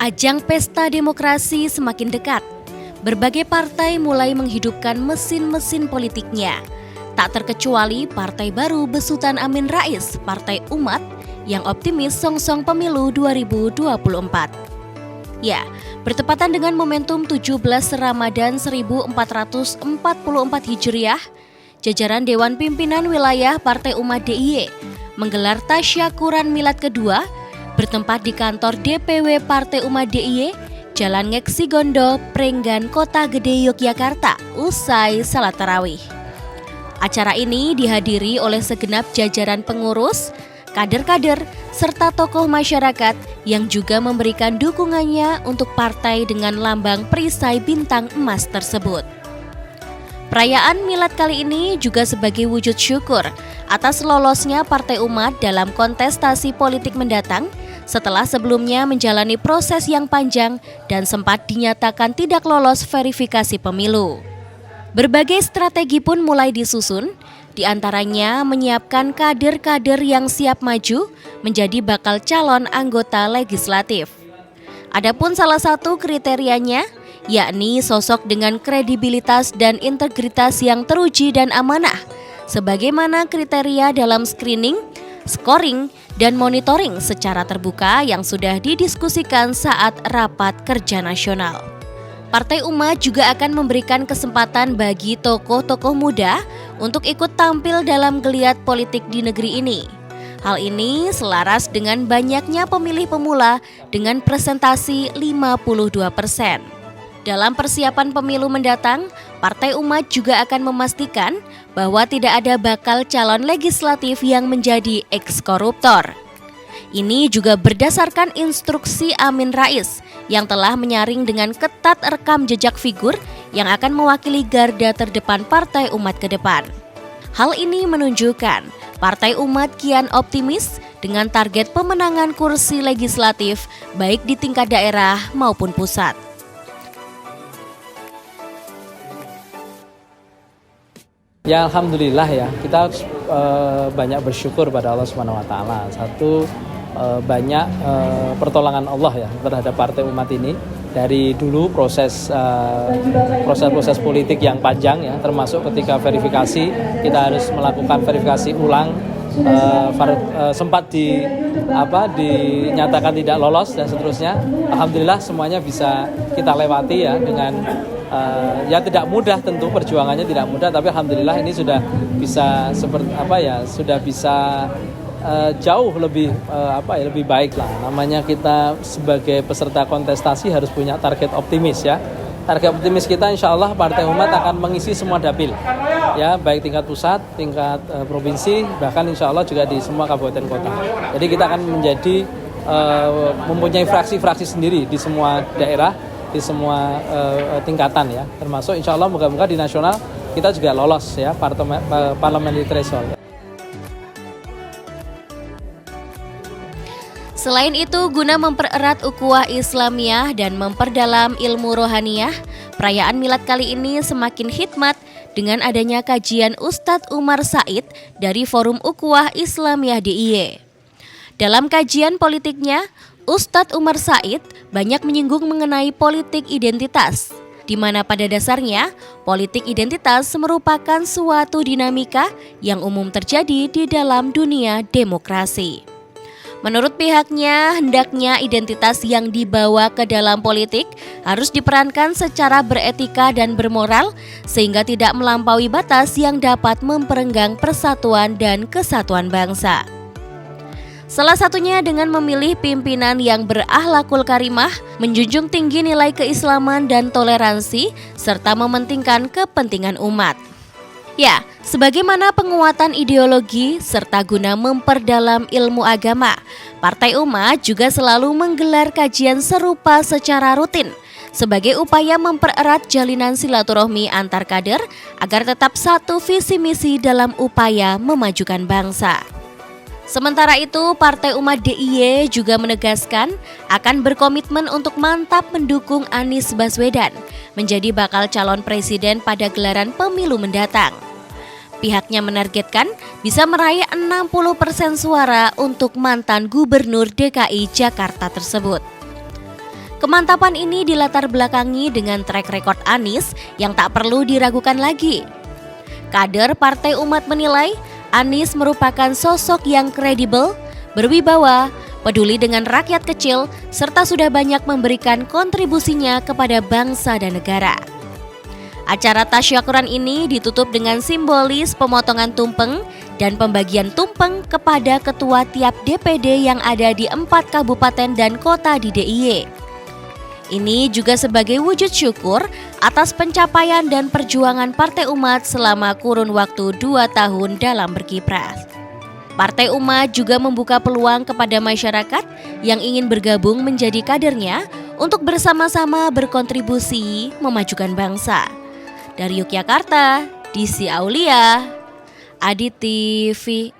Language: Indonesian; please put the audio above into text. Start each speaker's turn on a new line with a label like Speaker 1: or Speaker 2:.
Speaker 1: Ajang pesta demokrasi semakin dekat. Berbagai partai mulai menghidupkan mesin-mesin politiknya. Tak terkecuali partai baru besutan Amin Rais, Partai Umat, yang optimis songsong pemilu 2024. Ya, bertepatan dengan momentum 17 Ramadan 1444 Hijriah, jajaran Dewan Pimpinan Wilayah Partai Umat DIY menggelar tasyakuran milad kedua bertempat di kantor DPW Partai Umat DIY, Jalan Ngeksi Gondo, Prenggan, Kota Gede, Yogyakarta, usai salat tarawih. Acara ini dihadiri oleh segenap jajaran pengurus, kader-kader, serta tokoh masyarakat yang juga memberikan dukungannya untuk partai dengan lambang perisai bintang emas tersebut. Perayaan milad kali ini juga sebagai wujud syukur atas lolosnya Partai Umat dalam kontestasi politik mendatang setelah sebelumnya menjalani proses yang panjang dan sempat dinyatakan tidak lolos verifikasi pemilu. Berbagai strategi pun mulai disusun, diantaranya menyiapkan kader-kader yang siap maju menjadi bakal calon anggota legislatif. Adapun salah satu kriterianya, yakni sosok dengan kredibilitas dan integritas yang teruji dan amanah, sebagaimana kriteria dalam screening, scoring, dan monitoring secara terbuka yang sudah didiskusikan saat rapat kerja nasional. Partai Umat juga akan memberikan kesempatan bagi tokoh-tokoh muda untuk ikut tampil dalam geliat politik di negeri ini. Hal ini selaras dengan banyaknya pemilih pemula dengan presentasi 52%. Dalam persiapan pemilu mendatang, Partai Umat juga akan memastikan bahwa tidak ada bakal calon legislatif yang menjadi eks-koruptor. Ini juga berdasarkan instruksi Amin Rais yang telah menyaring dengan ketat rekam jejak figur yang akan mewakili garda terdepan Partai Umat ke depan. Hal ini menunjukkan Partai Umat kian optimis dengan target pemenangan kursi legislatif baik di tingkat daerah maupun pusat.
Speaker 2: Ya alhamdulillah ya, kita banyak bersyukur pada Allah SWT. Satu, banyak pertolongan Allah ya terhadap Partai Umat ini. Dari dulu proses politik yang panjang ya, termasuk ketika verifikasi, kita harus melakukan verifikasi ulang, sempat dinyatakan tidak lolos dan seterusnya. Alhamdulillah semuanya bisa kita lewati ya dengan ya tidak mudah, tentu perjuangannya tidak mudah, tapi alhamdulillah ini sudah bisa sudah bisa jauh lebih lebih baik lah. Namanya kita sebagai peserta kontestasi harus punya target optimis ya. Target optimis kita insya Allah Partai Umat akan mengisi semua dapil ya, baik tingkat pusat, tingkat provinsi, bahkan insya Allah juga di semua kabupaten kota. Jadi kita akan menjadi mempunyai fraksi-fraksi sendiri di semua daerah, di semua tingkatan ya, termasuk insya Allah moga-moga di nasional kita juga lolos ya parliamentary threshold.
Speaker 1: Selain itu, guna mempererat ukhuwah Islamiyah dan memperdalam ilmu rohaniyah, perayaan milad kali ini semakin hikmat dengan adanya kajian Ustadz Umar Said dari Forum Ukhuwah Islamiyah DIY. Dalam kajian politiknya, Ustadz Umar Said banyak menyinggung mengenai politik identitas, di mana pada dasarnya politik identitas merupakan suatu dinamika yang umum terjadi di dalam dunia demokrasi. Menurut pihaknya, hendaknya identitas yang dibawa ke dalam politik harus diperankan secara beretika dan bermoral sehingga tidak melampaui batas yang dapat memperenggang persatuan dan kesatuan bangsa. Salah satunya dengan memilih pimpinan yang berakhlakul karimah, menjunjung tinggi nilai keislaman dan toleransi, serta mementingkan kepentingan umat. Ya, sebagaimana penguatan ideologi serta guna memperdalam ilmu agama, Partai Umat juga selalu menggelar kajian serupa secara rutin sebagai upaya mempererat jalinan silaturahmi antar kader agar tetap satu visi misi dalam upaya memajukan bangsa. Sementara itu, Partai Umat DIY juga menegaskan akan berkomitmen untuk mantap mendukung Anies Baswedan menjadi bakal calon presiden pada gelaran pemilu mendatang. Pihaknya menargetkan bisa meraih 60% suara untuk mantan Gubernur DKI Jakarta tersebut. Kemantapan ini dilatar belakangi dengan track record Anies yang tak perlu diragukan lagi. Kader Partai Umat menilai Anies merupakan sosok yang kredibel, berwibawa, peduli dengan rakyat kecil, serta sudah banyak memberikan kontribusinya kepada bangsa dan negara. Acara tasyakuran ini ditutup dengan simbolis pemotongan tumpeng dan pembagian tumpeng kepada ketua tiap DPD yang ada di 4 kabupaten dan kota di DIY. Ini juga sebagai wujud syukur atas pencapaian dan perjuangan Partai Umat selama kurun waktu 2 tahun dalam berkiprah. Partai Umat juga membuka peluang kepada masyarakat yang ingin bergabung menjadi kadernya untuk bersama-sama berkontribusi memajukan bangsa. Dari Yogyakarta, Disi Aulia, Adi TV.